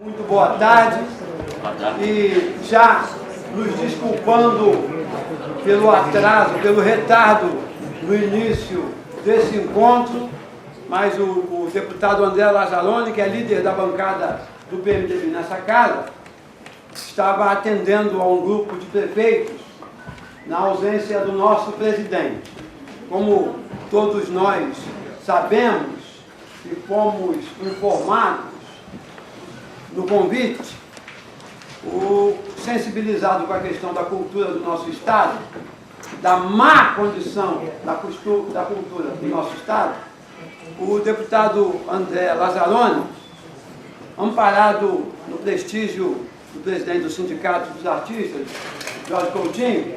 Muito boa tarde e já nos desculpando pelo atraso, pelo retardo no início desse encontro, mas o deputado André Lazzaroni, que é líder da bancada do PMDB nessa casa, estava atendendo a um grupo de prefeitos na ausência do nosso presidente. Como todos nós sabemos e fomos informados no convite, o sensibilizado com a questão da cultura do nosso Estado, da má condição da cultura do nosso Estado, o deputado André Lazzaroni, amparado no prestígio do presidente do Sindicato dos Artistas, Jorge Coutinho,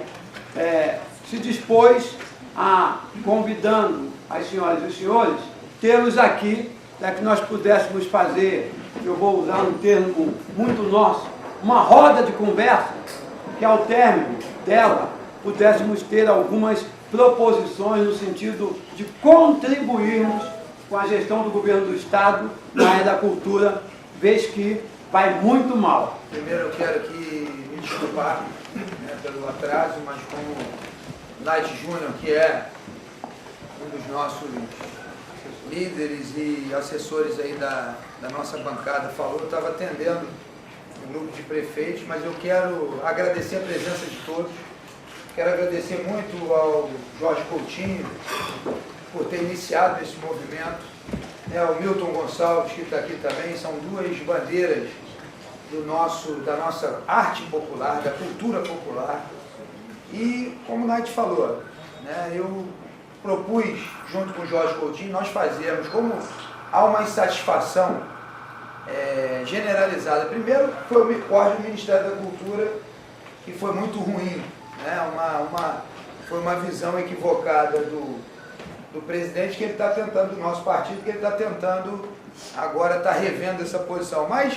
se dispôs a, convidando as senhoras e os senhores, tê-los aqui, para que nós pudéssemos fazer, eu vou usar um termo muito nosso, uma roda de conversa, que ao término dela pudéssemos ter algumas proposições no sentido de contribuirmos com a gestão do governo do Estado na área da cultura, vez que vai muito mal. Primeiro eu quero aqui me desculpar pelo atraso, mas como Night Júnior, que é um dos nossos líderes e assessores aí da nossa bancada, falou, eu estava atendendo um grupo de prefeitos, mas eu quero agradecer a presença de todos. Quero agradecer muito ao Jorge Coutinho por ter iniciado esse movimento, o Milton Gonçalves, que está aqui também, são duas bandeiras da nossa arte popular, da cultura popular. E, como o Night falou, eu propus, junto com o Jorge Coutinho, nós fazemos, como há uma insatisfação generalizada. Primeiro, foi o corte do Ministério da Cultura, que foi muito ruim, foi uma visão equivocada do presidente, que ele está tentando, do nosso partido, que ele está tentando, agora está revendo essa posição. Mas,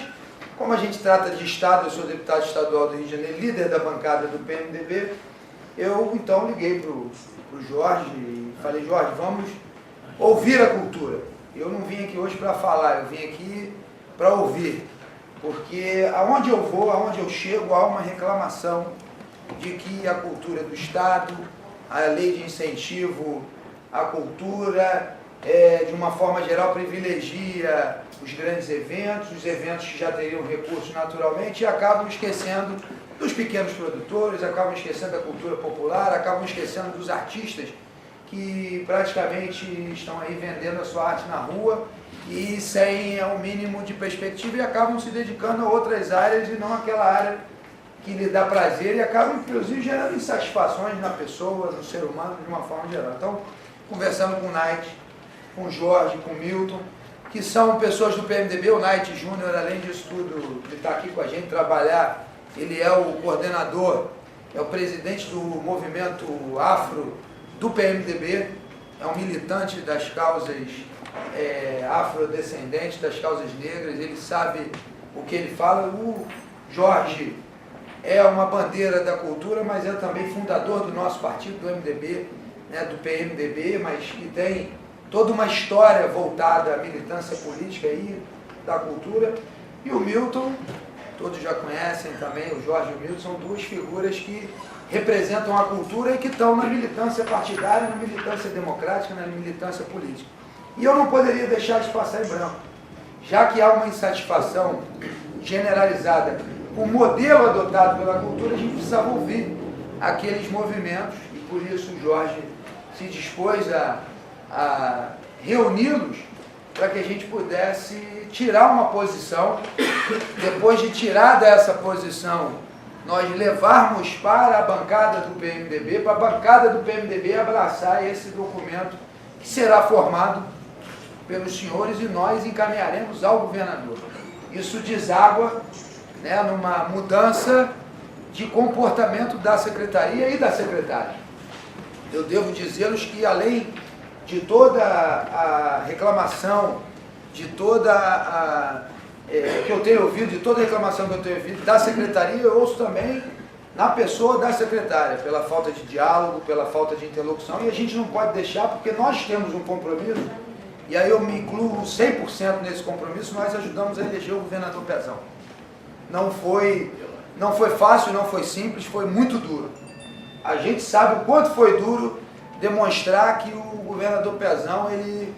como a gente trata de Estado, eu sou deputado estadual do Rio de Janeiro, líder da bancada do PMDB, eu então liguei para o Jorge e falei, Jorge, vamos ouvir a cultura. Eu não vim aqui hoje para falar, eu vim aqui para ouvir, porque aonde eu vou, aonde eu chego, há uma reclamação de que a cultura do Estado, a lei de incentivo à cultura, de uma forma geral, privilegia os grandes eventos, os eventos que já teriam recursos naturalmente, e acabam esquecendo dos pequenos produtores, acabam esquecendo da cultura popular, acabam esquecendo dos artistas que praticamente estão aí vendendo a sua arte na rua e sem o mínimo de perspectiva, e acabam se dedicando a outras áreas e não aquela área que lhe dá prazer, e acabam inclusive gerando insatisfações na pessoa, no ser humano, de uma forma geral. Então, conversando com o Night, com o Jorge, com o Milton, que são pessoas do PMDB, o Night Júnior, além disso tudo, de estar aqui com a gente, trabalhar, ele é o coordenador, é o presidente do movimento afro do PMDB, é um militante das causas afrodescendentes, das causas negras, ele sabe o que ele fala. O Jorge é uma bandeira da cultura, mas é também fundador do nosso partido, do MDB, do PMDB, mas que tem toda uma história voltada à militância política e da cultura. E o Milton, todos já conhecem também, o Jorge e o Milton, são duas figuras que representam a cultura e que estão na militância partidária, na militância democrática, na militância política. E eu não poderia deixar de passar em branco, já que há uma insatisfação generalizada com o modelo adotado pela cultura, a gente precisava ouvir aqueles movimentos, e por isso o Jorge se dispôs a reuni-los para que a gente pudesse tirar uma posição. Depois de tirar dessa posição, nós levarmos para a bancada do PMDB, para a bancada do PMDB abraçar esse documento que será formado pelos senhores e nós encaminharemos ao governador. Isso deságua numa mudança de comportamento da secretaria e da secretária. Eu devo dizer-lhes que, além de toda a reclamação, de toda que eu tenho ouvido, de toda a reclamação que eu tenho ouvido da secretaria, eu ouço também na pessoa da secretária, pela falta de diálogo, pela falta de interlocução, e a gente não pode deixar, porque nós temos um compromisso, e aí eu me incluo 100% nesse compromisso, nós ajudamos a eleger o governador Pezão. não foi fácil, não foi simples, foi muito duro. A gente sabe o quanto foi duro demonstrar que o governador Pezão ele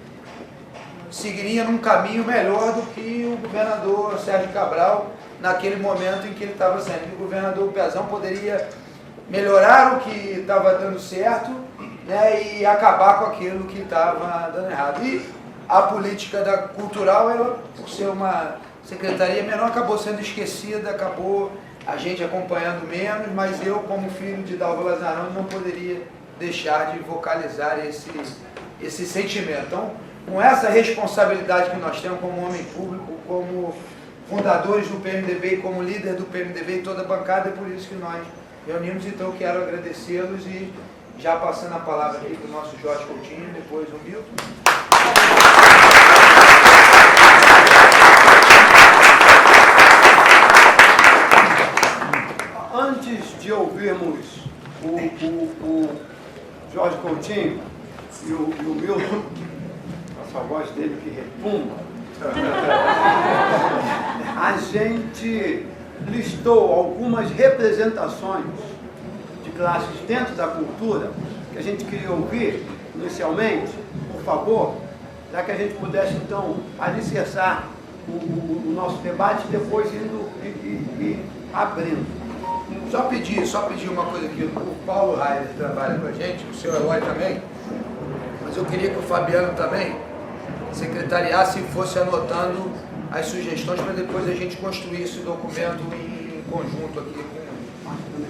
seguiria num caminho melhor do que o governador Sérgio Cabral naquele momento em que ele estava saindo. Que o governador Pezão poderia melhorar o que estava dando certo, né, e acabar com aquilo que estava dando errado. E a política cultural, ela, por ser uma secretaria menor, acabou sendo esquecida, acabou a gente acompanhando menos, mas eu, como filho de Dalva Lazzaroni, não poderia deixar de vocalizar esse sentimento. Então, com essa responsabilidade que nós temos como homem público, como fundadores do PMDB e como líder do PMDB e toda a bancada, é por isso que nós reunimos. Então, eu quero agradecê-los e já passando a palavra aqui para o nosso Jorge Coutinho, depois o Milton. Antes de ouvirmos o Jorge Coutinho e o Milton, essa voz dele que repumba, a gente listou algumas representações de classes dentro da cultura que a gente queria ouvir inicialmente, por favor, para que a gente pudesse então alicerçar o nosso debate e depois indo e abrindo. Só pedir uma coisa aqui, o Paulo Raider trabalha com a gente, o seu Eloy também, mas eu queria que o Fabiano também secretariasse e fosse anotando as sugestões para depois a gente construir esse documento em conjunto aqui.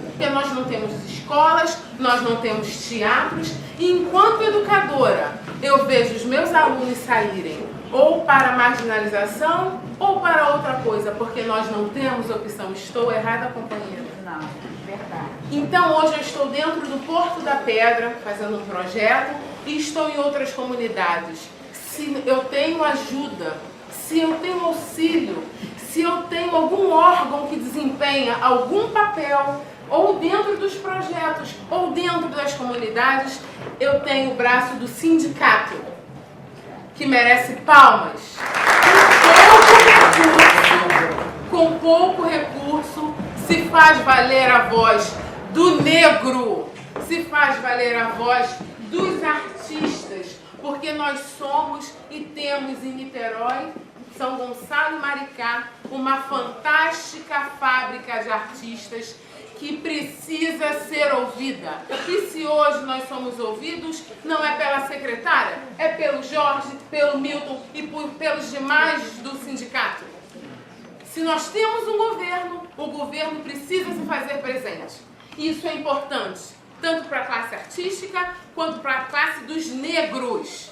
Porque nós não temos escolas, nós não temos teatros, e enquanto educadora eu vejo os meus alunos saírem ou para marginalização ou para outra coisa, porque nós não temos opção. Estou errada, companheira? Não, verdade. Então hoje eu estou dentro do Porto da Pedra, fazendo um projeto, e estou em outras comunidades. Se eu tenho ajuda, se eu tenho auxílio, se eu tenho algum órgão que desempenha algum papel, ou dentro dos projetos, ou dentro das comunidades, eu tenho o braço do sindicato, que merece palmas. Com pouco recurso, se faz valer a voz do negro, se faz valer a voz dos artistas, porque nós somos e temos em Niterói, São Gonçalo e Maricá, uma fantástica fábrica de artistas que precisa ser ouvida. E se hoje nós somos ouvidos, não é pela secretária, é pelo Jorge, pelo Milton e pelos demais do sindicato. Se nós temos um governo, o governo precisa se fazer presente. Isso é importante, tanto para a classe artística, quanto para a classe dos negros.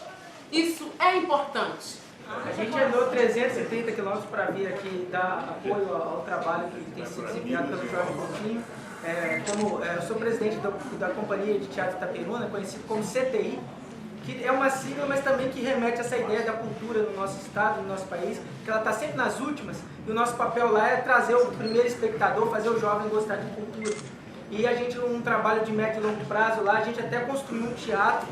Isso é importante. A gente andou 330 quilômetros para vir aqui dar apoio ao trabalho que tem sido desempenhado pelo Jorge Coutinho. Eu sou presidente da Companhia de Teatro Itaperuna, conhecido como CTI, que é uma sigla, mas também que remete a essa ideia da cultura no nosso estado, no nosso país, que ela está sempre nas últimas, e o nosso papel lá é trazer o primeiro espectador, fazer o jovem gostar de cultura. E a gente, num trabalho de médio e longo prazo lá, a gente até construiu um teatro,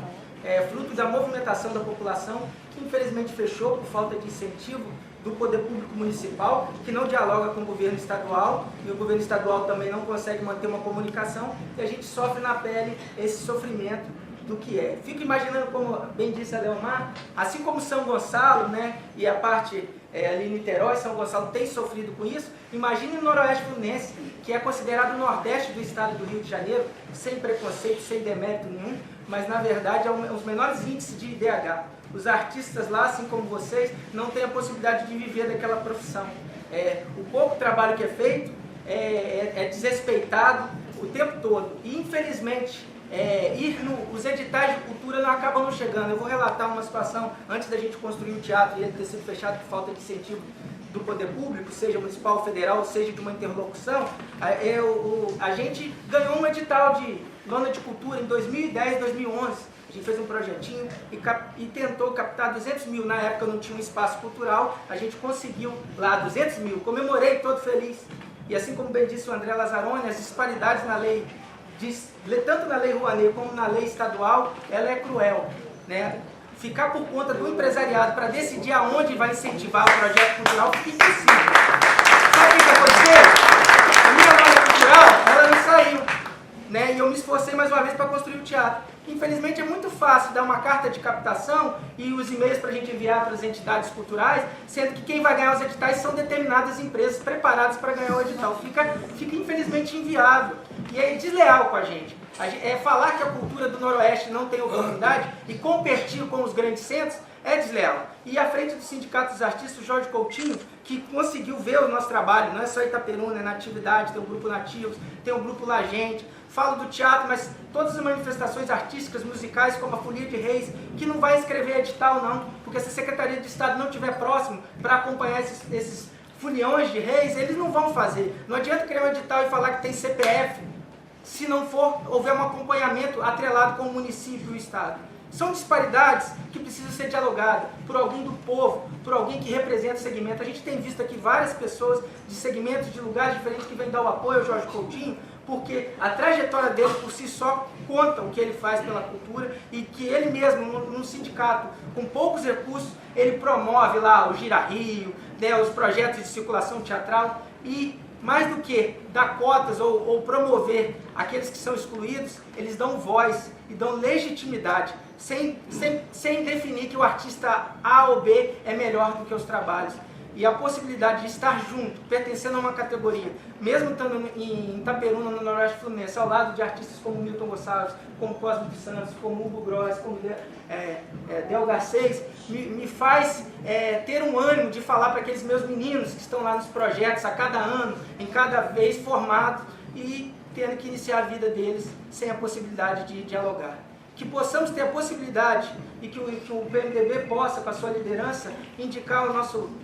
fruto da movimentação da população, que infelizmente fechou por falta de incentivo do poder público municipal, que não dialoga com o governo estadual, e o governo estadual também não consegue manter uma comunicação, e a gente sofre na pele esse sofrimento do que é. Fico imaginando, como bem disse a Leomar, assim como São Gonçalo, né, e a parte ali em Niterói, São Gonçalo tem sofrido com isso, imagine o Noroeste Fluminense, que é considerado o Nordeste do estado do Rio de Janeiro, sem preconceito, sem demérito nenhum, mas na verdade é os menores índices de IDH. Os artistas lá, assim como vocês, não têm a possibilidade de viver daquela profissão. O pouco trabalho que é feito é desrespeitado o tempo todo. E infelizmente, os editais de cultura não acabam não chegando. Eu vou relatar uma situação antes da gente construir o teatro e ele ter sido fechado por falta de incentivo do poder público, seja municipal, federal, seja de uma interlocução. A gente ganhou um edital de lona de cultura em 2010, 2011. A gente fez um projetinho e tentou captar 200 mil. Na época não tinha um espaço cultural, a gente conseguiu lá 200 mil. Comemorei todo feliz. E assim como bem disse o André Lazzaroni, as disparidades na lei, tanto na lei Rouanet como na lei estadual, ela é cruel, né? Ficar por conta do empresariado para decidir aonde vai incentivar o projeto cultural fica impossível. Sabe o que aconteceu? mais uma vez para construir o teatro. Infelizmente é muito fácil dar uma carta de captação e os e-mails para a gente enviar para as entidades culturais, sendo que quem vai ganhar os editais são determinadas empresas preparadas para ganhar o edital. Fica infelizmente inviável e é desleal com a gente. É falar que a cultura do Noroeste não tem oportunidade e competir com os grandes centros é desleal. E à frente do Sindicato dos Artistas, o Jorge Coutinho, que conseguiu ver o nosso trabalho, não é só Itaperuna, é na atividade, tem o Grupo Nativos, tem o Grupo La Gente, falo do teatro, mas todas as manifestações artísticas, musicais, como a Folia de Reis, que não vai escrever edital não, porque se a Secretaria de Estado não estiver próximo para acompanhar esses foliões de reis, eles não vão fazer. Não adianta criar um edital e falar que tem CPF, se não houver um acompanhamento atrelado com o município e o Estado. São disparidades que precisam ser dialogadas por alguém do povo, por alguém que representa o segmento. A gente tem visto aqui várias pessoas de segmentos, de lugares diferentes que vêm dar o apoio ao Jorge Coutinho, porque a trajetória dele por si só conta o que ele faz pela cultura e que ele mesmo, num sindicato com poucos recursos, ele promove lá o Gira Rio, né, os projetos de circulação teatral e mais do que dar cotas ou promover aqueles que são excluídos, eles dão voz e dão legitimidade, sem definir que o artista A ou B é melhor do que os trabalhos. E a possibilidade de estar junto, pertencendo a uma categoria, mesmo estando em Itaperuna, no Noroeste Fluminense, ao lado de artistas como Milton Gonçalves, como Cosme de Santos, como Hugo Gross, como Del Garcês, me faz ter um ânimo de falar para aqueles meus meninos que estão lá nos projetos a cada ano, em cada vez formados, e tendo que iniciar a vida deles sem a possibilidade de dialogar. Que possamos ter a possibilidade e que o PMDB possa, com a sua liderança,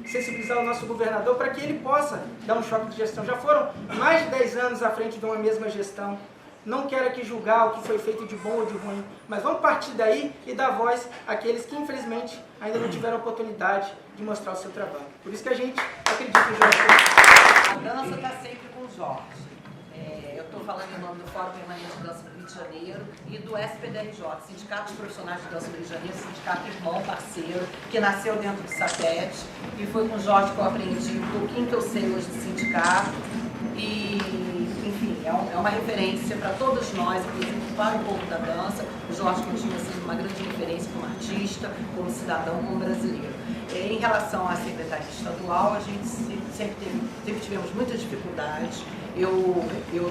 sensibilizar o nosso governador para que ele possa dar um choque de gestão. Já foram mais de 10 anos à frente de uma mesma gestão. Não quero aqui julgar o que foi feito de bom ou de ruim, mas vamos partir daí e dar voz àqueles que, infelizmente, ainda não tiveram oportunidade de mostrar o seu trabalho. Por isso que a gente acredita em Jorge. A dança está sempre com o Jorge. Eu estou falando em nome do Fórum Permanente de Dança do Rio de Janeiro e do SPDRJ, Sindicato dos Profissionais de Dança do Rio de Janeiro, sindicato irmão, parceiro, que nasceu dentro do SATED, e foi com o Jorge que eu aprendi um pouquinho que eu sei hoje do sindicato, e, enfim, é uma referência para todos nós, inclusive para o povo da dança. O Jorge continua sendo uma grande referência como artista, como cidadão, como brasileiro. Em relação à Secretaria Estadual, a gente sempre tivemos muitas dificuldades. Eu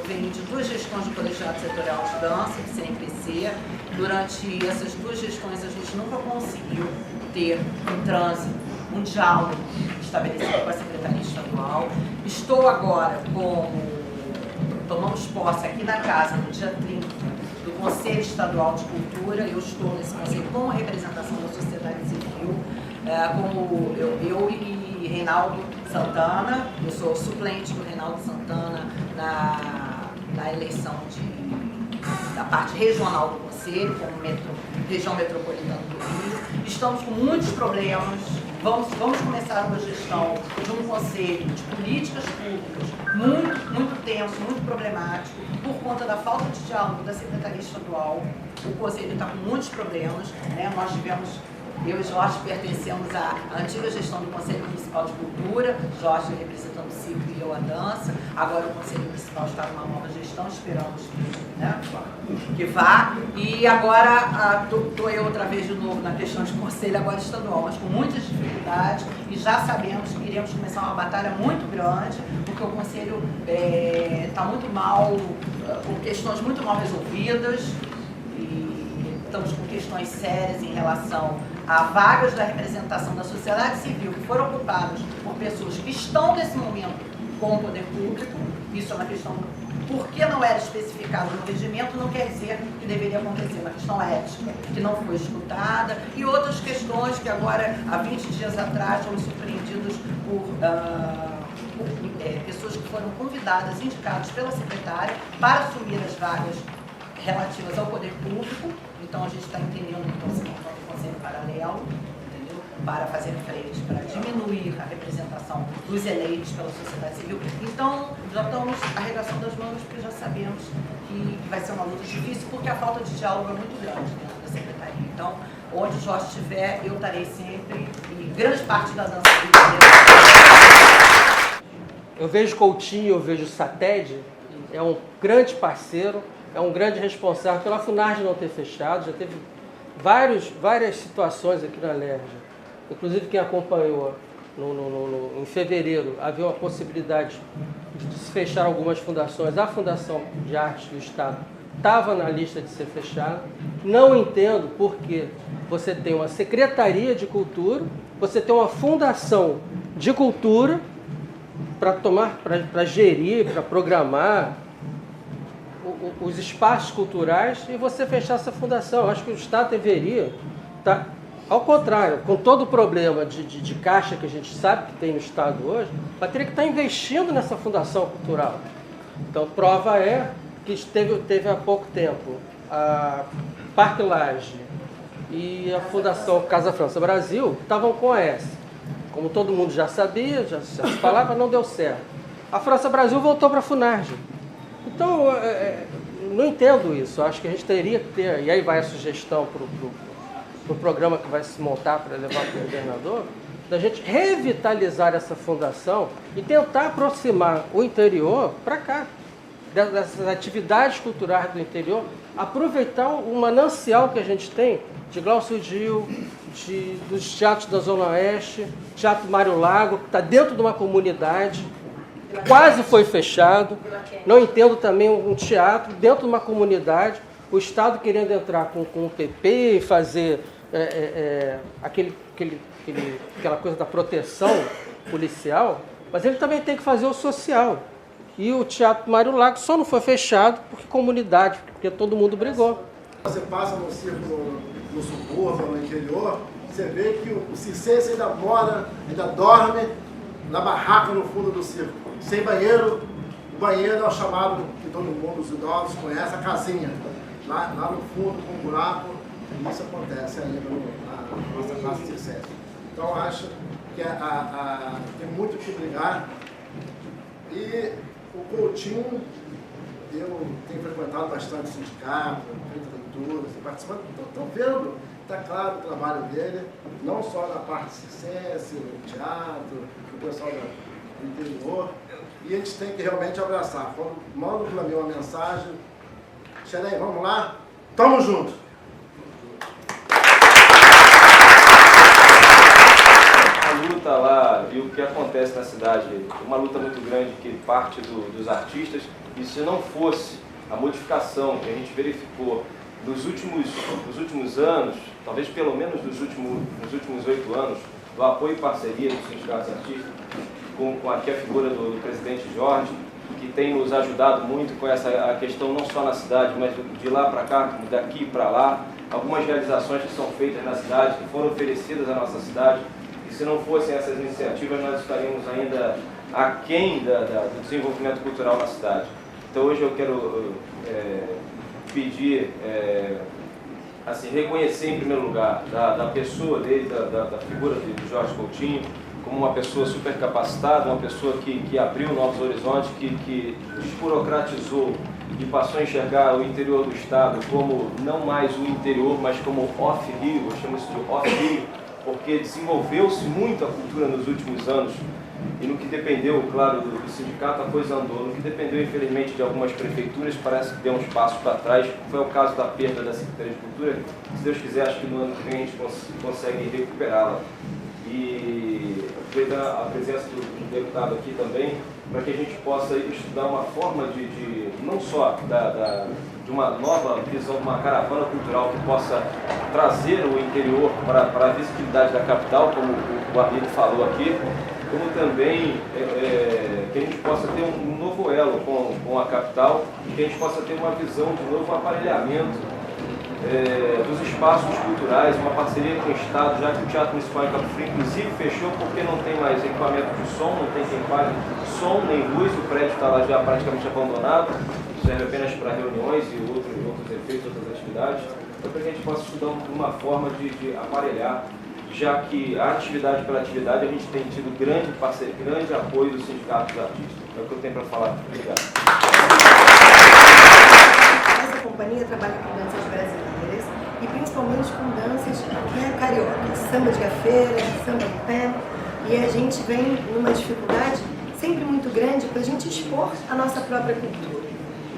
venho de 2 gestões do Colegiado Setorial de Dança, do CNPC. Durante essas 2 gestões, a gente nunca conseguiu ter um trânsito, um diálogo estabelecido com a Secretaria Estadual. Estou agora tomamos posse aqui na casa, no dia 30, do Conselho Estadual de Cultura. Eu estou nesse conselho com a representação da sociedade civil, como eu e Reinaldo Santana. Eu sou suplente do Reinaldo Santana na eleição da parte regional do Conselho, como região metropolitana do Rio. Estamos com muitos problemas. Vamos começar uma gestão de um Conselho de políticas públicas muito tenso, muito problemático, por conta da falta de diálogo da Secretaria Estadual. O Conselho está com muitos problemas, né? Nós tivemos... Eu e Jorge pertencemos à antiga gestão do Conselho Municipal de Cultura, Jorge representando o circo e eu a dança. Agora o Conselho Municipal está numa nova gestão, esperamos que vá. E agora estou eu outra vez de novo na questão de Conselho agora estadual, mas com muitas dificuldades, e já sabemos que iremos começar uma batalha muito grande, porque o Conselho está muito mal, com questões muito mal resolvidas, e estamos com questões sérias em relação a vagas da representação da sociedade civil que foram ocupadas por pessoas que estão nesse momento com o poder público. Isso é uma questão, porque não era especificado no regimento, não quer dizer que deveria acontecer, uma questão ética, que não foi escutada, e outras questões que agora, há 20 dias atrás, fomos surpreendidos por pessoas que foram convidadas, indicadas pela secretária para assumir as vagas relativas ao poder público. Então a gente está entendendo que estão se montando um conselho paralelo, entendeu? Para fazer frente, para diminuir a representação dos eleitos pela sociedade civil. Então já estamos arregaçando as mãos, porque já sabemos que vai ser uma luta difícil, porque a falta de diálogo é muito grande dentro da secretaria. Então, onde o Jorge estiver, eu estarei sempre, e grande parte da dança Eu vejo Coutinho, eu vejo Sated, é um grande parceiro, é um grande responsável pela Funarge não ter fechado. Já teve várias situações aqui na Alerj. Inclusive quem acompanhou em fevereiro, havia uma possibilidade de se fechar algumas fundações. A Fundação de Artes do Estado estava na lista de ser fechada. Não entendo porque você tem uma Secretaria de Cultura, você tem uma Fundação de Cultura para gerir, para programar os espaços culturais, e você fechar essa fundação. Eu acho que o Estado deveria estar, ao contrário, com todo o problema de caixa que a gente sabe que tem no Estado hoje, mas teria que estar investindo nessa fundação cultural. Então, prova é que teve há pouco tempo a Parque Lage e a Fundação Casa França Brasil estavam com a S. Como todo mundo já sabia, já se falava, não deu certo. A França Brasil voltou para a Funarge. Então, não entendo isso. Acho que a gente teria que ter, e aí vai a sugestão para o programa que vai se montar para levar para o governador, da gente revitalizar essa fundação e tentar aproximar o interior para cá, dessas atividades culturais do interior, aproveitar o manancial que a gente tem de Glaucio Gil, dos teatros da Zona Oeste, Teatro Mário Lago, que está dentro de uma comunidade, quase foi fechado. Não entendo também um teatro dentro de uma comunidade, o Estado querendo entrar com o PP e fazer aquela coisa da proteção policial, mas ele também tem que fazer o social. E o Teatro Mário Lago só não foi fechado porque comunidade, porque todo mundo brigou. Você passa no circo, no subúrbio, no interior, você vê que o circense ainda mora, ainda dorme na barraca no fundo do circo, sem banheiro. O banheiro é o chamado, que todo mundo, os idosos conhecem, a casinha, lá no fundo com um buraco, e isso acontece ainda na nossa classe circense. Então acho que tem muito o que brigar. E o Coutinho, eu tenho frequentado bastante o sindicato, feito leituras, participando, estou vendo, está claro o trabalho dele, não só na parte circense, no teatro, o pessoal do interior, e a gente tem que realmente abraçar. Quando mandam para mim uma mensagem, Xerém, vamos lá? Tamo junto! Luta lá e o que acontece na cidade, uma luta muito grande que parte dos artistas, e se não fosse a modificação que a gente verificou nos últimos anos, talvez pelo menos nos últimos 8 anos, do apoio e parceria dos sindicatos artistas, com aqui a figura do presidente Jorge, que tem nos ajudado muito com a questão não só na cidade, mas de lá para cá, daqui para lá, algumas realizações que são feitas na cidade, que foram oferecidas à nossa cidade. Se não fossem essas iniciativas, nós estaríamos ainda aquém do desenvolvimento cultural na cidade. Então hoje eu quero pedir, assim, reconhecer em primeiro lugar da pessoa dele, da figura do Jorge Coutinho, como uma pessoa super capacitada, uma pessoa que abriu novos horizontes, que desburocratizou e passou a enxergar o interior do estado como não mais o interior, mas como off-Rio, eu chamo isso de off-Rio, porque desenvolveu-se muito a cultura nos últimos anos, e no que dependeu, claro, do sindicato, a coisa andou. No que dependeu, infelizmente, de algumas prefeituras, parece que deu uns passos para trás. Foi o caso da perda da Secretaria de Cultura. Se Deus quiser, acho que no ano que vem a gente consegue recuperá-la. E aproveitar a presença do deputado aqui também, para que a gente possa estudar uma forma de não só de uma nova visão, uma caravana cultural que possa trazer o interior para a visibilidade da capital, como o Arlindo falou aqui, como também que a gente possa ter um novo elo com a capital, que a gente possa ter uma visão de novo aparelhamento dos espaços culturais, uma parceria com o Estado, já que o Teatro Municipal em Cabo Frio, inclusive, fechou porque não tem mais equipamento de som, não tem quem pague som nem luz, o prédio está lá já praticamente abandonado, serve apenas para reuniões e outros efeitos, outras atividades, então para que a gente possa estudar uma forma de aparelhar, já que a atividade pela atividade a gente tem tido grande parceria, grande apoio do Sindicato dos Artistas. É o que eu tenho para falar. Obrigado. Essa companhia trabalha com danças brasileiras e principalmente com danças cariocas, samba de gafeira, samba de pé, e a gente vem numa dificuldade sempre muito grande para a gente expor a nossa própria cultura.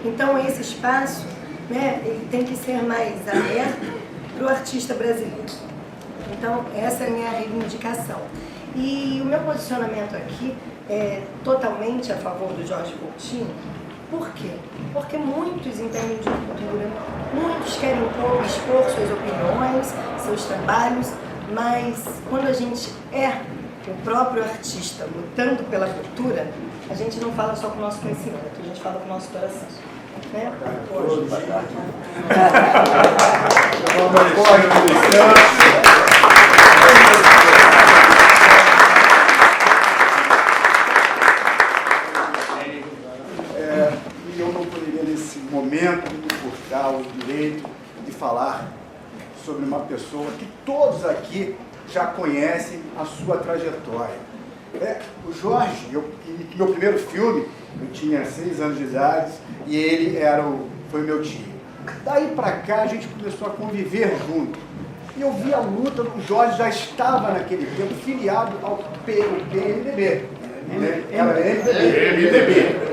Então esse espaço né, ele tem que ser mais aberto para o artista brasileiro. Então, essa é a minha reivindicação. E o meu posicionamento aqui é totalmente a favor do Jorge Coutinho. Por quê? Porque muitos entendem de cultura, muitos querem expor suas opiniões, seus trabalhos, mas quando a gente é o próprio artista lutando pela cultura, a gente não fala só com o nosso conhecimento, a gente fala com o nosso coração. Né? E eu não poderia, nesse momento, me furtar o direito de falar sobre uma pessoa que todos aqui já conhecem a sua trajetória. O Jorge, meu primeiro filme, eu tinha 6 anos de idade e ele foi meu tio. Daí pra cá a gente começou a conviver junto. E eu vi a luta, o Jorge já estava naquele tempo filiado ao PMDB.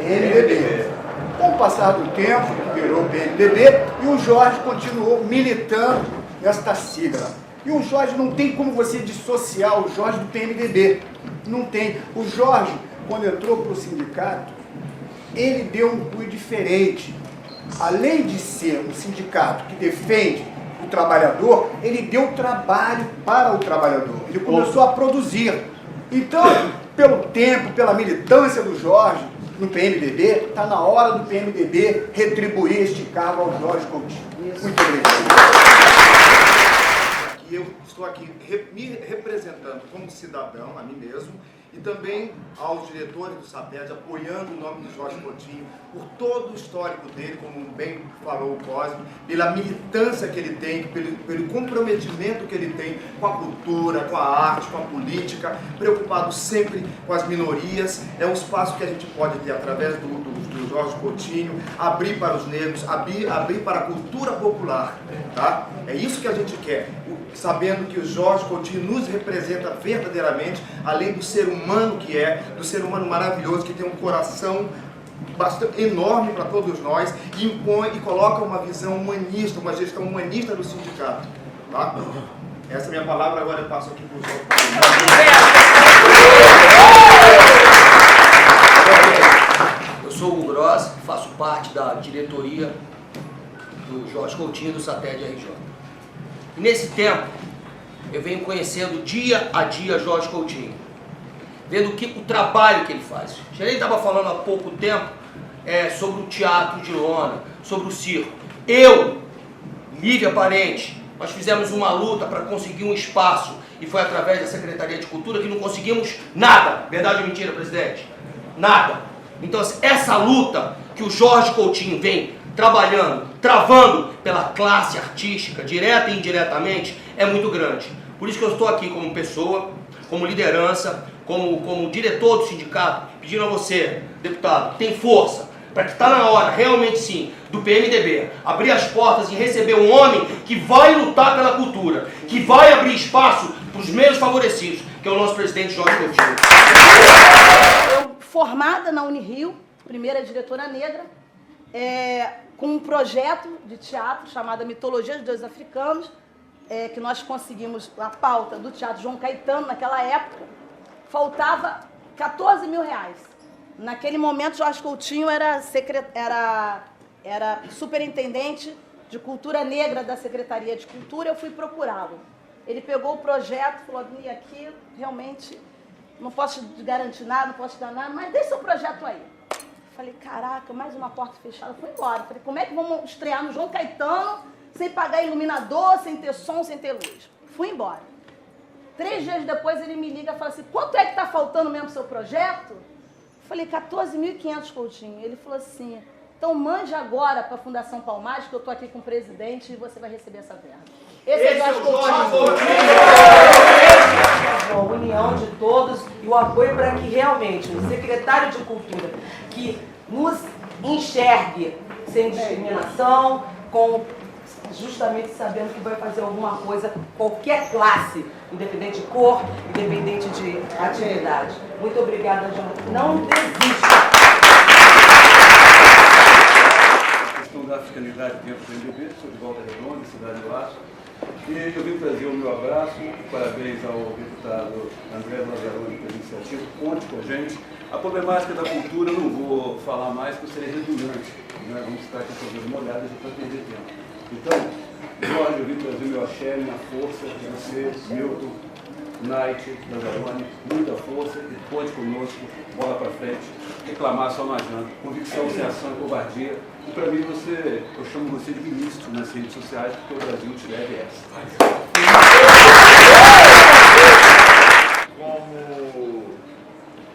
MDB. Com o passar do tempo, virou PMDB e o Jorge continuou militando nesta sigla. E o Jorge não tem como você dissociar o Jorge do PMDB. Não tem. O Jorge, quando entrou para o sindicato, ele deu um cunho diferente. Além de ser um sindicato que defende o trabalhador, ele deu trabalho para o trabalhador. Ele começou a produzir. Então, pelo tempo, pela militância do Jorge no PMDB, está na hora do PMDB retribuir este cargo ao Jorge Coutinho. Muito obrigado. Eu estou aqui me representando como cidadão, a mim mesmo, e também aos diretores do SAPED, apoiando o nome do Jorge Coutinho, por todo o histórico dele, como bem falou o Cosme, pela militância que ele tem, pelo comprometimento que ele tem com a cultura, com a arte, com a política, preocupado sempre com as minorias. É um espaço que a gente pode ter através do Jorge Coutinho, abrir para os negros, abrir para a cultura popular, tá? É isso que a gente quer, sabendo que o Jorge Coutinho nos representa verdadeiramente, além do ser humano que é, do ser humano maravilhoso, que tem um coração bastante enorme para todos nós e impõe e coloca uma visão humanista, uma gestão humanista do sindicato, tá? Essa é a minha palavra, agora eu passo aqui para o Jorge. Eu sou o Hugo Gross, faço parte da diretoria do Jorge Coutinho do SATED RJ. E nesse tempo, eu venho conhecendo dia a dia Jorge Coutinho, vendo o trabalho que ele faz. Já ele estava falando há pouco tempo sobre o teatro de lona, sobre o circo. Eu, Lívia Parente, nós fizemos uma luta para conseguir um espaço e foi através da Secretaria de Cultura que não conseguimos nada. Verdade ou mentira, presidente? Nada. Então, essa luta que o Jorge Coutinho vem trabalhando, travando pela classe artística, direta e indiretamente, é muito grande. Por isso que eu estou aqui como pessoa, como liderança, como diretor do sindicato, pedindo a você, deputado, tem força, para que está na hora, realmente sim, do PMDB abrir as portas e receber um homem que vai lutar pela cultura, que vai abrir espaço para os menos favorecidos, que é o nosso presidente Jorge Coutinho. Eu, formada na Unirio, primeira diretora negra, com um projeto de teatro chamado Mitologia dos Deuses Africanos, que nós conseguimos a pauta do Teatro João Caetano naquela época, faltava 14 mil reais. Naquele momento, Jorge Coutinho era superintendente de cultura negra da Secretaria de Cultura, eu fui procurá-lo. Ele pegou o projeto e falou, Adni, aqui realmente não posso te garantir nada, não posso te dar nada, mas deixa o projeto aí. Falei, caraca, mais uma porta fechada. Fui embora. Falei, como é que vamos estrear no João Caetano sem pagar iluminador, sem ter som, sem ter luz? Fui embora. 3 dias depois ele me liga e fala assim, quanto é que está faltando mesmo pro seu projeto? Falei, 14.500, Coutinho. Ele falou assim, então mande agora para a Fundação Palmares, que eu estou aqui com o presidente e você vai receber essa verba. Esse é o Jorge Coutinho. A união de todos e o apoio para que realmente o secretário de Cultura, que nos enxergue sem discriminação, justamente sabendo que vai fazer alguma coisa, qualquer classe, independente de cor, independente de atividade. Muito obrigada, João. Não desista. A questão da candidato de tempo do MDB, sou de Volta Redonda, cidade de Laço. E eu vim trazer o meu abraço, parabéns ao deputado André Lazzaroni pela iniciativa, conte com a gente. A problemática da cultura eu não vou falar mais, porque eu serei redundante. Né? Vamos estar aqui fazendo molhadas para perder tempo. Então, Jorge, eu vim trazer o meu axé, minha força, de você, Milton, Night, Lazzaroni, muita força, e conte conosco, bola para frente. Reclamar só não adianta. Convicção, sem ação e covardia. E para mim, eu chamo você de ministro nas redes sociais, porque o Brasil te deve essa. Como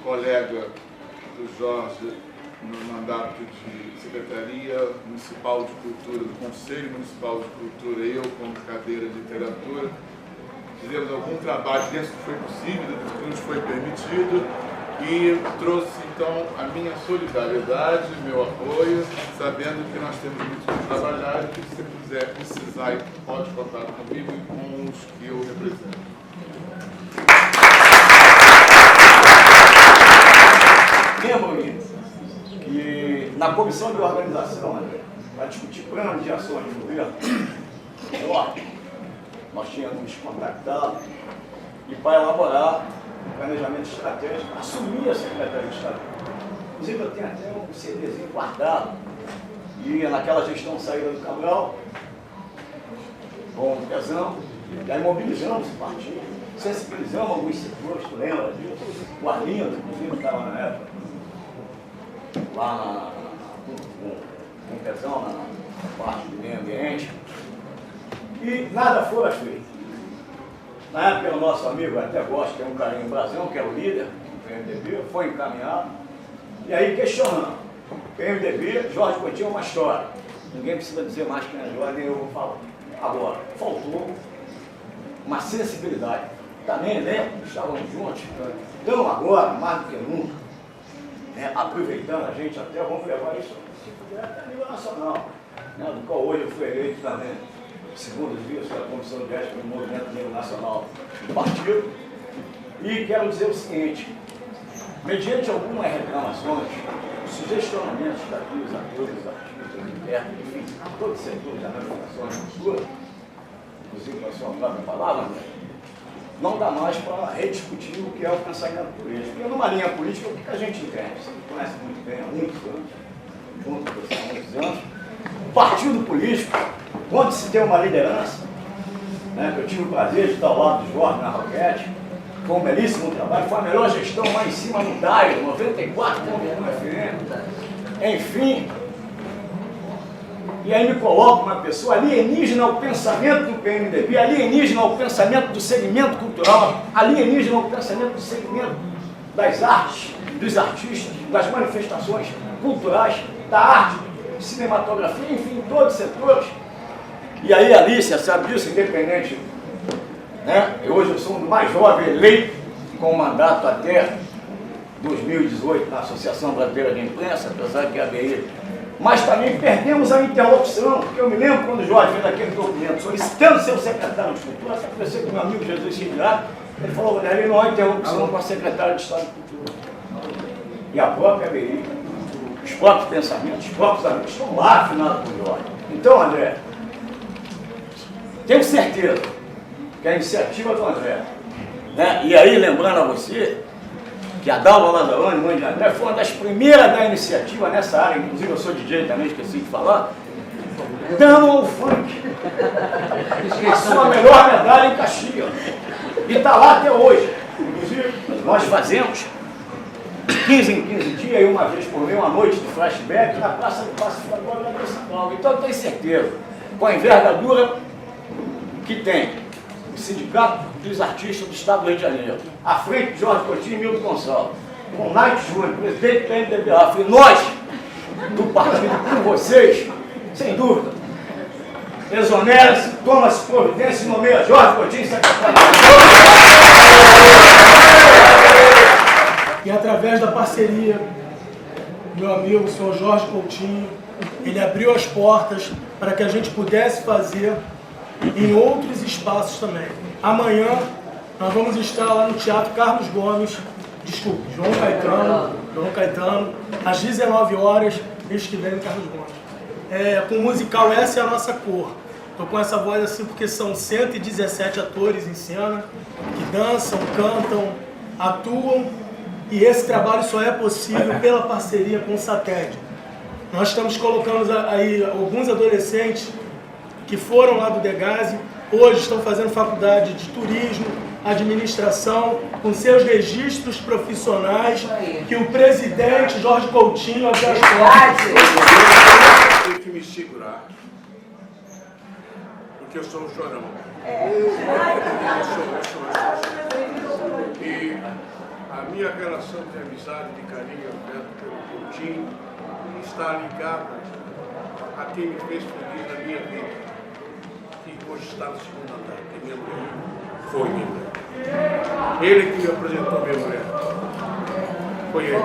colega do Jorge no mandato de Secretaria Municipal de Cultura, do Conselho Municipal de Cultura, eu como cadeira de literatura, fizemos algum trabalho dentro do que foi possível, dentro do que nos foi permitido, e trouxe então a minha solidariedade, meu apoio, sabendo que nós temos muito que trabalhar e que se quiser precisar, pode contar comigo e com os que eu represento. Lembro-me que na comissão de organização, para discutir planos de ações de governo, nós tínhamos contactado e para elaborar um planejamento estratégico, assumir a Secretaria de Estado. Inclusive eu tenho até um CDzinho guardado, e naquela gestão saída do Cabral, com o Pezão, e aí mobilizamos o partido, sensibilizamos alguns setores, tu lembra disso? O Arlindo, inclusive, estava na época, lá com o Pezão, na parte do meio ambiente, e nada foi feito. Na época, o nosso amigo, até gosto, que é um carinho Brasão, que é o líder do PMDB, foi encaminhado, e aí questionando. PMDB, Jorge Coutinho é uma história. Ninguém precisa dizer mais quem é Jorge, nem eu vou falar. Agora, faltou uma sensibilidade. Também, né? Estávamos juntos. Então, agora, mais do que nunca, né, aproveitando a gente até, vamos levar isso até a nível nacional, né, do qual hoje eu fui eleito também, segundo dias pela Comissão de Ética do Movimento Negro Nacional do Partido. E quero dizer o seguinte, mediante algumas reclamações, sugestionamentos daqueles atores, artistas, intérpretes, enfim, todos os setores da manifestação da cultura, inclusive com a sua própria palavra, não dá mais para rediscutir o que é o pensamento político. Porque numa linha política, o que a gente entende? Você conhece muito bem, há muitos anos, junto com você há muitos anos, o partido político, quando se tem uma liderança, né, que eu tive o prazer de estar ao lado do Jorge na Roquete, foi um belíssimo trabalho, foi a melhor gestão lá em cima no DAIO, 94 como FM, enfim. E aí me coloca uma pessoa alienígena ao pensamento do PMDB, alienígena ao pensamento do segmento cultural, alienígena ao pensamento do segmento das artes, dos artistas, das manifestações culturais, da arte, cinematografia, enfim, todos os setores. E aí a Alicia sabe disso, independente, né? Hoje eu sou um dos mais jovens eleito com mandato até 2018 na Associação Brasileira de Imprensa, apesar que a ABI. Mas também perdemos a interlocução, porque eu me lembro quando o Jorge fez aquele documento solicitando ser o secretário de Cultura, até conversei com meu amigo Jesus Chilhar, ele falou, ele não há interlocução com a secretária de Estado de Cultura. E a própria ABI, os próprios pensamentos, os próprios amigos estão lá afinados com o Jorge. Então, André, tenho certeza que a iniciativa do André, né? E aí lembrando a você, que a Dalva Lazzaroni, mãe de André, foi uma das primeiras da iniciativa nessa área, inclusive eu sou DJ também, esqueci de falar, dando ao funk a sua melhor medalha em Caxias. E está lá até hoje. Inclusive, nós fazemos de 15 em 15 dias, e uma vez por mês, uma noite de flashback na Praça do Pacificador da São Paulo. Então eu tenho certeza, com a envergadura que tem o Sindicato dos Artistas do Estado do Rio de Janeiro, à frente de Jorge Coutinho e Milton Gonçalves, com o Night Júnior, presidente do PMDB, e nós, do partido, com vocês, sem dúvida, exonera-se, toma-se providência e nomeia Jorge Coutinho secretário. E através da parceria, meu amigo, o senhor Jorge Coutinho, ele abriu as portas para que a gente pudesse fazer em outros espaços também. Amanhã nós vamos estar lá no Teatro Carlos Gomes, João Caetano, às 19 horas, mês que vem no Carlos Gomes. com o musical Essa é a Nossa Cor. Estou com essa voz assim porque são 117 atores em cena, que dançam, cantam, atuam, e esse trabalho só é possível pela parceria com o SATED. Nós estamos colocando aí alguns adolescentes que foram lá do Degase, hoje estão fazendo faculdade de turismo, administração, com seus registros profissionais, que o presidente Jorge Coutinho abriu as portas. Tenho que me segurar, porque eu sou um chorão. E a minha relação de amizade, de carinho aberto pelo Coutinho está ligada a quem me fez feliz na minha vida, que hoje está no segundo andar, que minha mulher foi minha mulher. Ele que me apresentou minha mulher. Foi ele.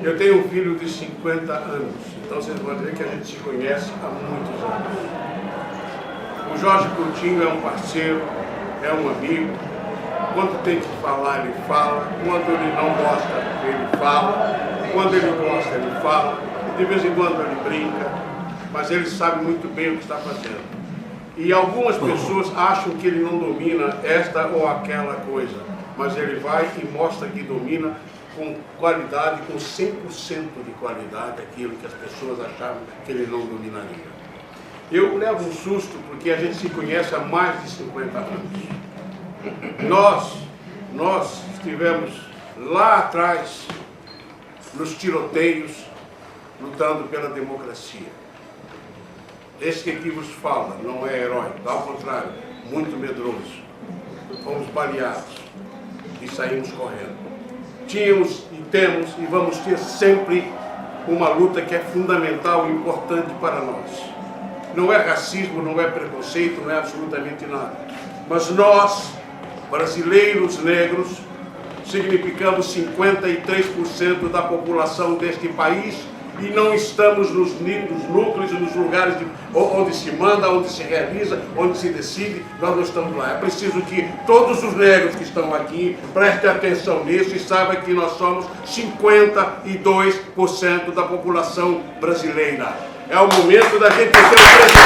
Eu tenho um filho de 50 anos, então vocês vão ver que a gente se conhece há muitos anos. O Jorge Coutinho é um parceiro, é um amigo. Quando tem que falar, ele fala. Quando ele não gosta, ele fala. Quando ele gosta, ele fala. De vez em quando ele brinca, mas ele sabe muito bem o que está fazendo. E algumas pessoas acham que ele não domina esta ou aquela coisa, mas ele vai e mostra que domina com qualidade, com 100% de qualidade, aquilo que as pessoas achavam que ele não dominaria. Eu levo um susto porque a gente se conhece há mais de 50 anos. Nós estivemos lá atrás, nos tiroteios, lutando pela democracia. Esse que aqui vos fala não é herói, ao contrário, muito medroso. Fomos baleados e saímos correndo. Tínhamos e temos e vamos ter sempre uma luta que é fundamental e importante para nós. Não é racismo, não é preconceito, não é absolutamente nada. Mas nós, brasileiros negros, significamos 53% da população deste país e não estamos nos núcleos e nos lugares onde se manda, onde se realiza, onde se decide, nós não estamos lá. É preciso que todos os negros que estão aqui prestem atenção nisso e saibam que nós somos 52% da população brasileira. É o momento da gente ter um presidente.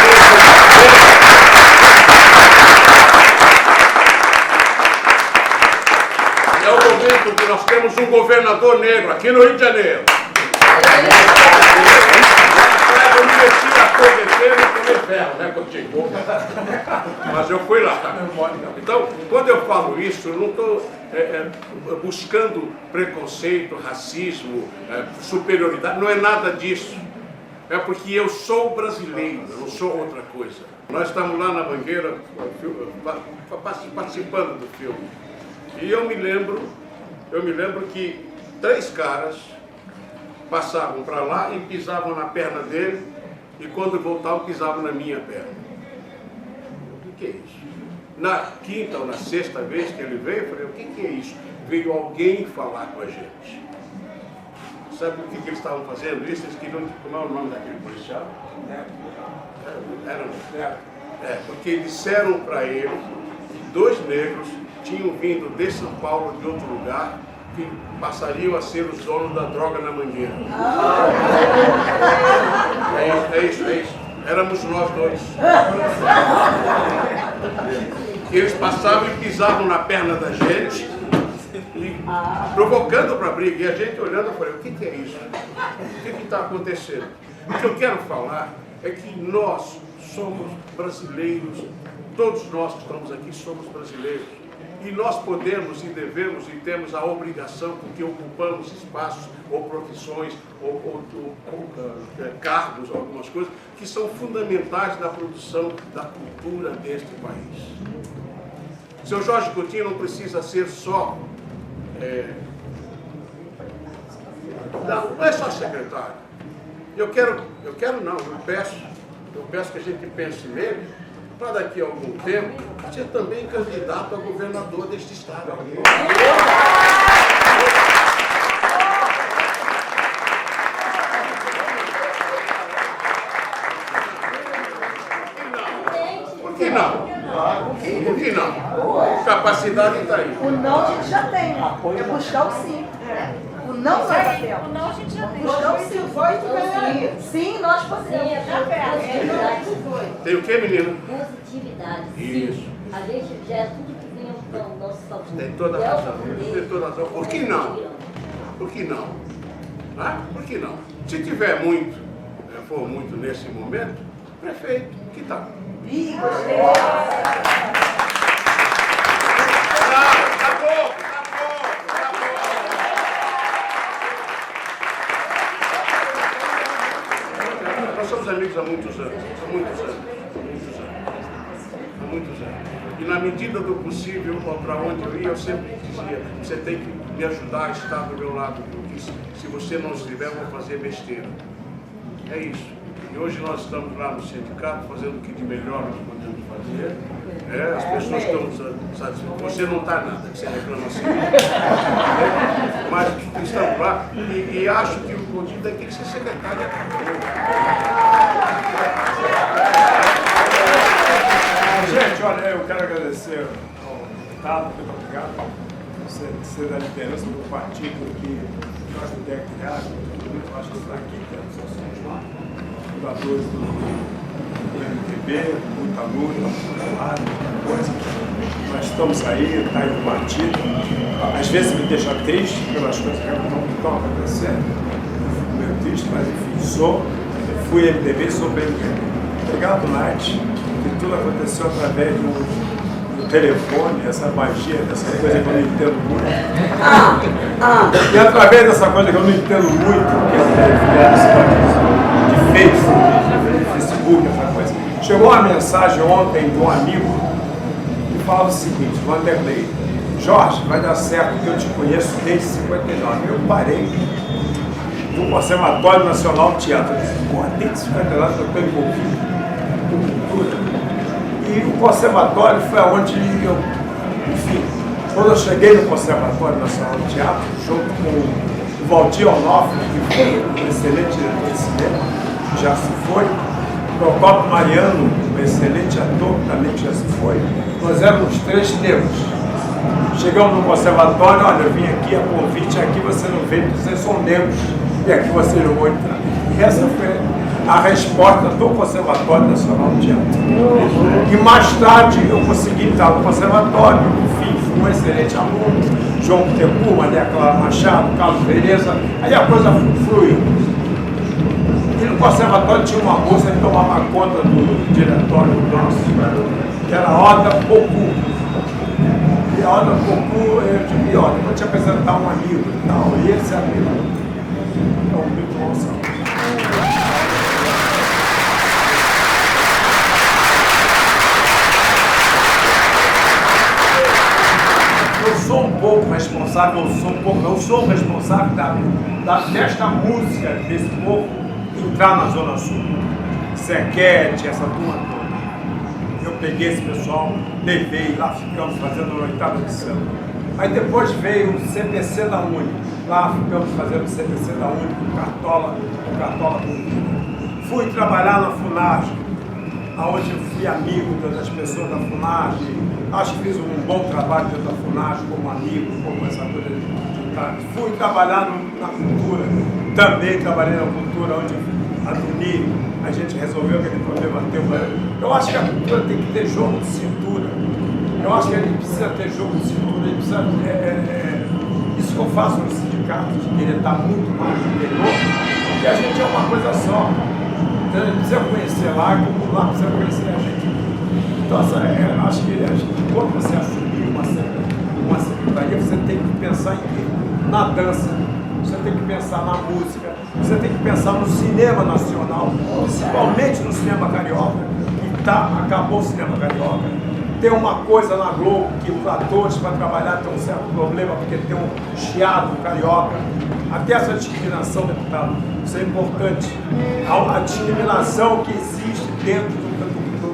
É o momento que nós temos um governador negro aqui no Rio de Janeiro. Eu me meti a cometer e comer ferro, né, Coutinho? Mas eu fui lá. Então, quando eu falo isso, eu não estou buscando preconceito, racismo, superioridade, não é nada disso. É porque eu sou brasileiro, eu não sou outra coisa. Nós estamos lá na Mangueira participando do filme. E eu me lembro que 3 caras passavam para lá e pisavam na perna dele, e quando voltavam pisavam na minha perna. O que é isso? Na quinta ou na sexta vez que ele veio, eu falei, o que é isso? Veio alguém falar com a gente. Sabe o que eles estavam fazendo? Eles queriam, como é o nome daquele policial? Porque disseram para ele que 2 negros tinham vindo de São Paulo, de outro lugar, que passariam a ser os donos da droga na Mangueira. É isso. Éramos nós 2. Eles passavam e pisavam na perna da gente, provocando para a briga. E a gente olhando, eu falei, o que é isso? O que está acontecendo? O que eu quero falar é que nós somos brasileiros, todos nós que estamos aqui somos brasileiros. E nós podemos e devemos e temos a obrigação, porque ocupamos espaços ou profissões ou cargos, algumas coisas, que são fundamentais na produção da cultura deste país. Seu Jorge Coutinho não precisa ser só... não é só secretário. Eu peço que a gente pense nele, para daqui a algum tempo, ser também candidato a governador deste estado. Por que não? Por que não? Capacidade está aí. O não a gente já tem, é buscar o sim. O Não nós batemos. O não a gente já tem. Os não se foi, tu ganharia. Sim, nós podemos. Sim, tá perto. Tem o que, menino? Positividade. Isso. A gente já é tudo que vem ao nosso favor. Tem toda a razão. Tem toda a razão. Por que não? Por que não? Ah, por que não? Se tiver muito, for muito nesse momento, prefeito, que tal? Ih, gostei. Nós somos amigos há muitos anos. E na medida do possível, para onde eu ia, eu sempre dizia, você tem que me ajudar a estar do meu lado, porque se você não estiver, eu vou fazer besteira. É isso. E hoje nós estamos lá no sindicato fazendo o que de melhor nós podemos fazer. As pessoas estão satisfeitas. Você não está nada, que você reclama assim. Mas estamos lá e acho que o Coutinho tem que ser secretário. Gente, olha, eu quero agradecer ao deputado, muito obrigado. Você da liderança do partido que nós do DEC criados, eu acho que está aqui, temos os fundadores do MDB, muita luta, muito trabalho, muita coisa. Nós estamos aí, está aí no partido. Às vezes me deixa triste pelas coisas que estão acontecendo. Fico meio triste, mas enfim, fui MDB e sou PMDB. Obrigado, Nath. Que tudo aconteceu através do telefone, essa magia, dessa coisa que eu não entendo muito. E através dessa coisa que eu não entendo muito, que é de Facebook, essa coisa. Chegou uma mensagem ontem de um amigo que fala o seguinte, Vanderlei, Jorge, vai dar certo porque eu te conheço desde 59. Eu parei no Conservatório Nacional de Teatro. Eu disse, porra, desde 59 eu estou envolvido com cultura. E o conservatório foi onde eu, enfim, quando eu cheguei no Conservatório Nacional de Teatro, junto com o Valdir Onofre, que foi um excelente diretor de cinema, que já se foi, o Procópio Mariano, um excelente ator, também já se foi, nós éramos 3 negros. Chegamos no conservatório, olha, eu vim aqui, a convite, aqui você não veio, vocês são negros, e aqui você não vai entrar. E essa foi a resposta do Conservatório Nacional de Teatro. E mais tarde eu consegui entrar no conservatório, enfim, fui um excelente aluno, João Pitecur, Maria Clara Machado, Carlos Tereza, aí a coisa fluiu. E no conservatório tinha uma moça que tomava conta do diretório nosso, que era a Oda Pocu. E a Oda Pocu, eu digo, olha, vou te apresentar um amigo e tal, e esse amigo é o Milton Gonçalves. Eu sou um pouco responsável, eu sou responsável desta música, desse povo entrar na Zona Sul. Serquete, essa turma toda. Eu peguei esse pessoal, levei, lá ficamos fazendo a 8ª edição. Aí depois veio o CPC da Uni, lá ficamos fazendo o CPC da Uni, com Cartola fui trabalhar na FUNAG, onde eu fui amigo das pessoas da FUNAG, acho que fiz um bom trabalho dentro da FUNAG como amigo, como essa coisa de fui trabalhar na cultura, também trabalhei na cultura, onde a Duni, a gente resolveu aquele problema teu. Eu acho que a cultura tem que ter jogo de cintura. Eu acho que a gente precisa ter jogo de cintura, ele precisa, isso que eu faço no sindicato, de querer estar muito mais no interior, porque a gente é uma coisa só. Então a gente precisa conhecer lá, como lá precisa conhecer a gente. Então acho que quando você assumir uma secretaria, você tem que pensar em quê? Na dança, você tem que pensar na música, você tem que pensar no cinema nacional, principalmente no cinema carioca, que acabou o cinema carioca. Tem uma coisa na Globo que os atores para trabalhar tem um certo problema, porque tem um chiado carioca. Até essa discriminação, deputado, isso é importante. A discriminação que existe dentro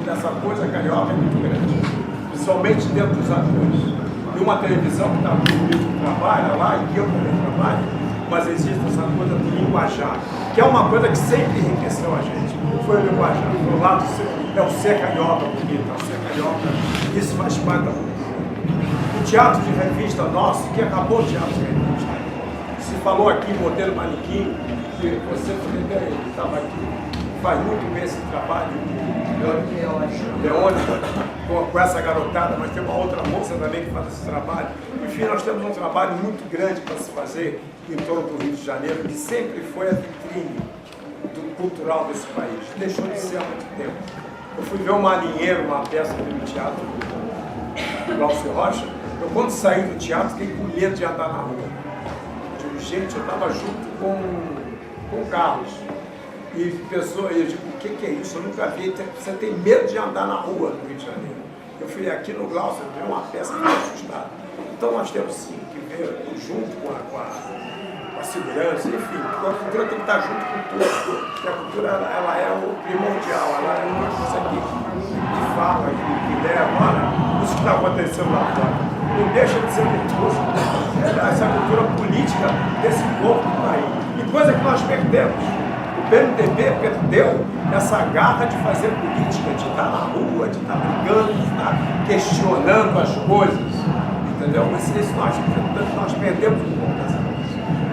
dessa coisa carioca é muito grande, principalmente dentro dos atores. E uma televisão que está comigo trabalha lá, e eu também trabalho, mas existe essa coisa do linguajar, que é uma coisa que sempre enriqueceu a gente. Foi o linguajar, foi o lado é o ser carioca bonito, é o ser carioca, isso faz parte da cultura. O teatro de revista nosso, que acabou o teatro de revista, Se falou aqui em modelo manequim, que você estava aqui, faz muito bem esse trabalho, Leone, com essa garotada, mas tem uma outra moça também que faz esse trabalho. Enfim, nós temos um trabalho muito grande para se fazer em torno do Rio de Janeiro, que sempre foi a vitrine cultural desse país. Deixou de ser há muito tempo. Eu fui ver o Marinheiro, uma peça do teatro do Glaucio Rocha. Eu, quando saí do teatro, fiquei com medo de andar na rua. Eu digo, gente, eu estava junto com o Carlos. E pessoas, eu digo, o que é isso? Eu nunca vi. Você tem medo de andar na rua no Rio de Janeiro. Eu fui aqui no Glaucio, eu vi uma peça que me assustado. Então nós temos sim que ver junto com a segurança, enfim, a cultura tem que estar junto com tudo, porque a cultura ela é o primordial, ela é uma coisa que fala, que leva, olha, isso que está acontecendo lá fora. Não deixa de ser virtuoso, essa cultura política desse povo que está aí. E coisa que nós perdemos. O PMDB perdeu essa garra de fazer política, de estar na rua, de estar brigando, de estar questionando as coisas. Entendeu? Mas isso nós perdemos um pouco dessa coisa.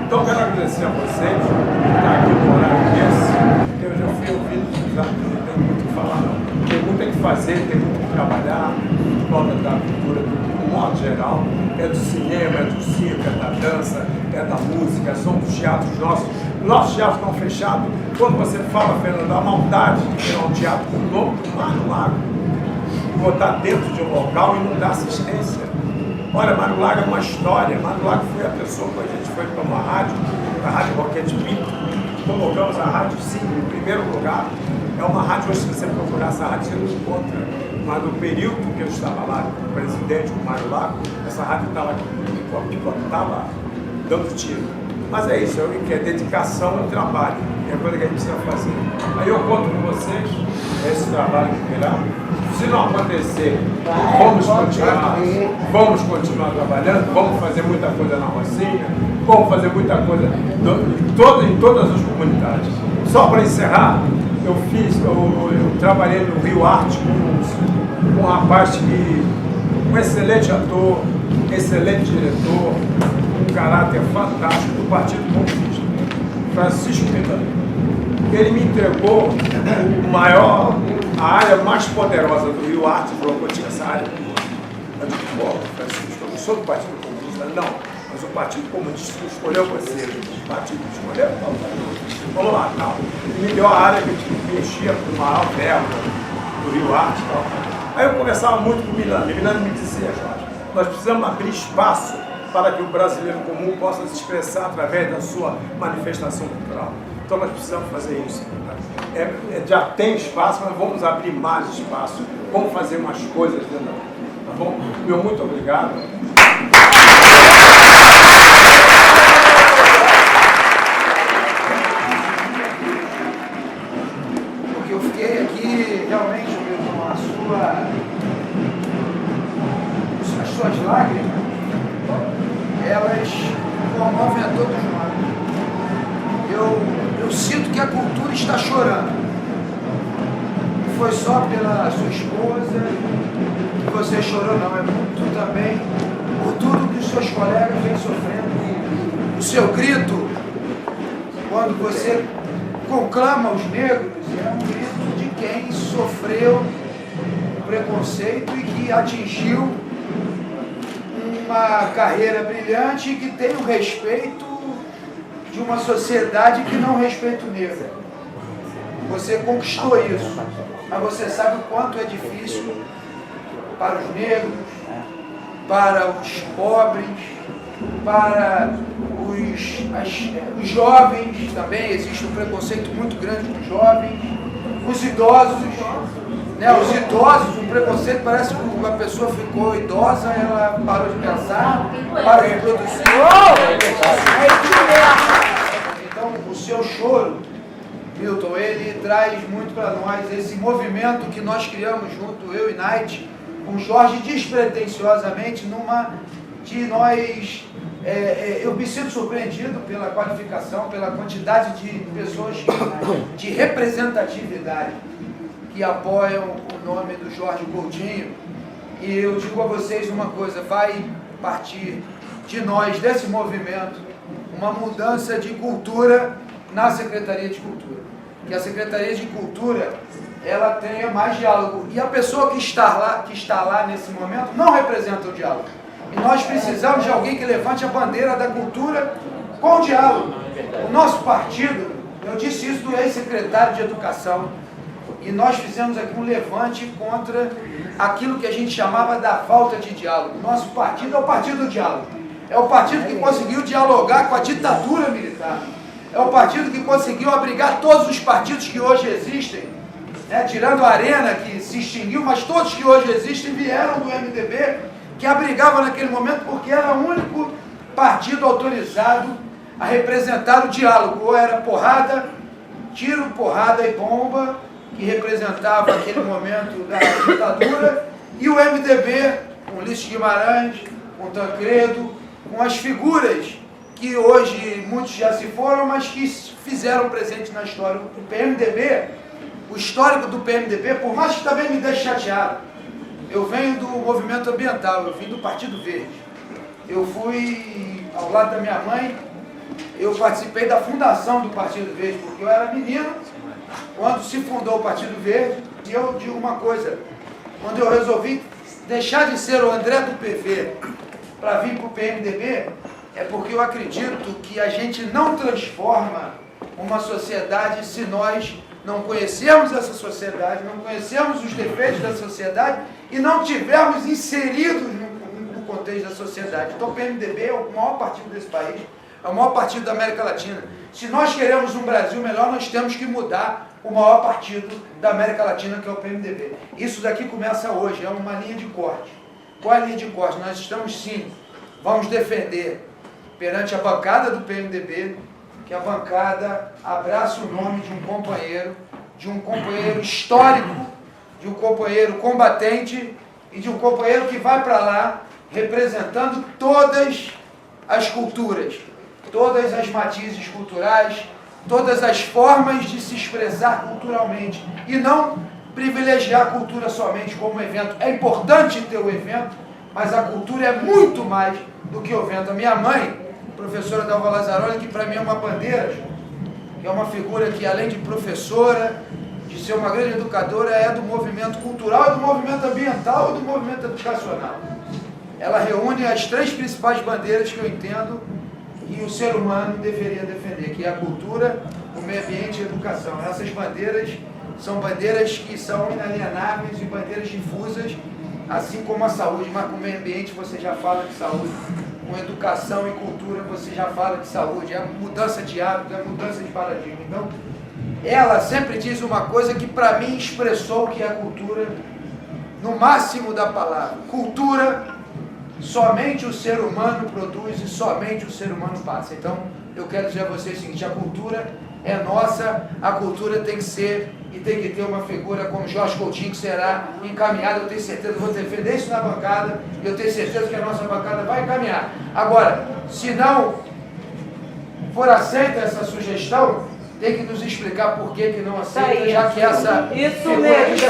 Então, quero agradecer a vocês por estar aqui no horário desse, porque eu já fui ouvindo que não tem muito o que falar, não. Tem muito a que fazer, tem muito o que trabalhar, por causa da cultura, de modo geral. É do cinema, é do circo, é da dança, é da música, são dos teatros nossos. Nossos teatros estão fechados. Quando você fala, Fernando, da maldade de criar um teatro com o nome do Mário Lago, botar dentro de um local e não dar assistência. Olha, Mário Lago é uma história. Mário Lago foi a pessoa que a gente foi para uma rádio, a Rádio Roquete Pinto. Colocamos a rádio, sim, em primeiro lugar. É uma rádio, hoje, se você procurar essa rádio, você não encontra. Mas no período que eu estava lá, com o presidente, o Mário Lago, essa rádio estava dando tiro. Mas é isso, que é dedicação e trabalho. É a coisa que a gente precisa fazer. Aí eu conto com vocês, esse trabalho que virá. Se não acontecer, vamos continuar trabalhando, vamos fazer muita coisa na Rocinha, vamos fazer muita coisa em todas as comunidades. Só para encerrar, eu trabalhei no Rio Arte com um rapaz um excelente ator, excelente diretor, um caráter fantástico do Partido Comunista, Francisco Miranda. Ele me entregou a área mais poderosa do Rio Arte, falou que eu tinha essa área. Eu digo, pô, Francisco, eu não sou do Partido Comunista, não, mas o Partido Comunista escolheu você, o Partido escolheu, vamos lá, tal. Ele me deu a área que mexia com o maior verbo do Rio Arte e tal. Aí eu conversava muito com o Milano, e o Milano me dizia, Jorge, nós precisamos abrir espaço para que o brasileiro comum possa se expressar através da sua manifestação cultural. Então nós precisamos fazer isso. Já tem espaço, mas vamos abrir mais espaço. Vamos fazer umas coisas dentro da... Tá bom? Meu muito obrigado. Porque eu fiquei aqui realmente, Milton, as suas lágrimas, elas comovem a todos nós. Eu sinto que a cultura está chorando. Não foi só pela sua esposa que você chorou, não. É muito também por tudo que os seus colegas vêm sofrendo. O seu grito, quando você conclama os negros, é um grito de quem sofreu preconceito e que atingiu uma carreira brilhante e que tem o respeito de uma sociedade que não respeita o negro. Você conquistou isso, mas você sabe o quanto é difícil para os negros, para os pobres, para os jovens também. Existe um preconceito muito grande com os jovens, os idosos, né? Os idosos, o preconceito parece que uma pessoa ficou idosa, ela parou de pensar, parou de produzir. Então, o seu choro, Milton, ele traz muito para nós esse movimento que nós criamos junto, eu e Night, com Jorge, despretensiosamente, eu me sinto surpreendido pela qualificação, pela quantidade de pessoas de representatividade que apoiam o nome do Jorge Coutinho. E eu digo a vocês uma coisa, vai partir de nós, desse movimento, uma mudança de cultura na Secretaria de Cultura. Que a Secretaria de Cultura, ela tenha mais diálogo. E a pessoa que está lá nesse momento não representa o diálogo. E nós precisamos de alguém que levante a bandeira da cultura com o diálogo. O nosso partido, eu disse isso do ex-secretário de Educação, e nós fizemos aqui um levante contra aquilo que a gente chamava da falta de diálogo. Nosso partido é o partido do diálogo. É o partido que conseguiu dialogar com a ditadura militar. É o partido que conseguiu abrigar todos os partidos que hoje existem, né? Tirando a Arena, que se extinguiu, mas todos que hoje existem vieram do MDB, que abrigava naquele momento porque era o único partido autorizado a representar o diálogo. Ou era porrada, tiro, porrada e bomba, que representava aquele momento da ditadura, e o MDB, com Ulisses Guimarães, com Tancredo, com as figuras que hoje muitos já se foram, mas que fizeram presente na história. O PMDB, o histórico do PMDB, por mais que também me deixe chateado, eu venho do movimento ambiental, eu vim do Partido Verde. Eu fui, ao lado da minha mãe, eu participei da fundação do Partido Verde, porque eu era menino quando se fundou o Partido Verde. E eu digo uma coisa, quando eu resolvi deixar de ser o André do PV para vir para o PMDB, é porque eu acredito que a gente não transforma uma sociedade se nós não conhecermos essa sociedade, não conhecermos os defeitos da sociedade e não tivermos inseridos no contexto da sociedade. Então o PMDB é o maior partido desse país, é o maior partido da América Latina. Se nós queremos um Brasil melhor, nós temos que mudar o maior partido da América Latina, que é o PMDB. Isso daqui começa hoje, é uma linha de corte. Qual é a linha de corte? Nós estamos sim, vamos defender perante a bancada do PMDB, que a bancada abraça o nome de um companheiro histórico, de um companheiro combatente e de um companheiro que vai para lá representando todas as culturas, todas as matizes culturais, todas as formas de se expressar culturalmente e não privilegiar a cultura somente como evento. É importante ter o evento, mas a cultura é muito mais do que o evento. A minha mãe, professora Dalva Lazzaroni, que para mim é uma bandeira, que é uma figura que além de professora, de ser uma grande educadora, é do movimento cultural, do movimento ambiental e do movimento educacional. Ela reúne as três principais bandeiras que eu entendo que o ser humano deveria defender, que é a cultura, o meio ambiente e a educação. Essas bandeiras são bandeiras que são inalienáveis e bandeiras difusas, assim como a saúde, mas com o meio ambiente você já fala de saúde. Com educação e cultura você já fala de saúde, é mudança de hábito, é mudança de paradigma. Então, ela sempre diz uma coisa que para mim expressou o que é cultura no máximo da palavra. Cultura, somente o ser humano produz e somente o ser humano passa. Então, eu quero dizer a vocês o seguinte, a cultura é nossa, a cultura tem que ser e tem que ter uma figura como Jorge Coutinho, que será encaminhada, eu tenho certeza, vou defender isso na bancada, e eu tenho certeza que a nossa bancada vai encaminhar. Agora, se não for aceita essa sugestão, tem que nos explicar por que não aceita, já que essa... Isso mesmo,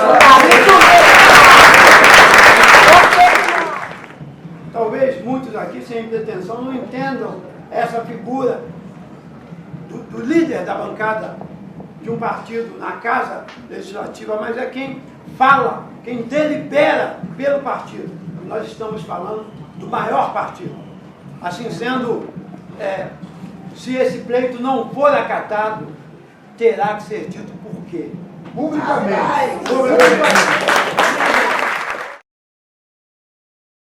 Talvez muitos aqui, sem pretensão, não entendam essa figura do líder da bancada de um partido na Casa Legislativa, mas é quem fala, quem delibera pelo partido. Nós estamos falando do maior partido. Assim sendo, se esse pleito não for acatado, terá que ser dito por quê. Publicamente.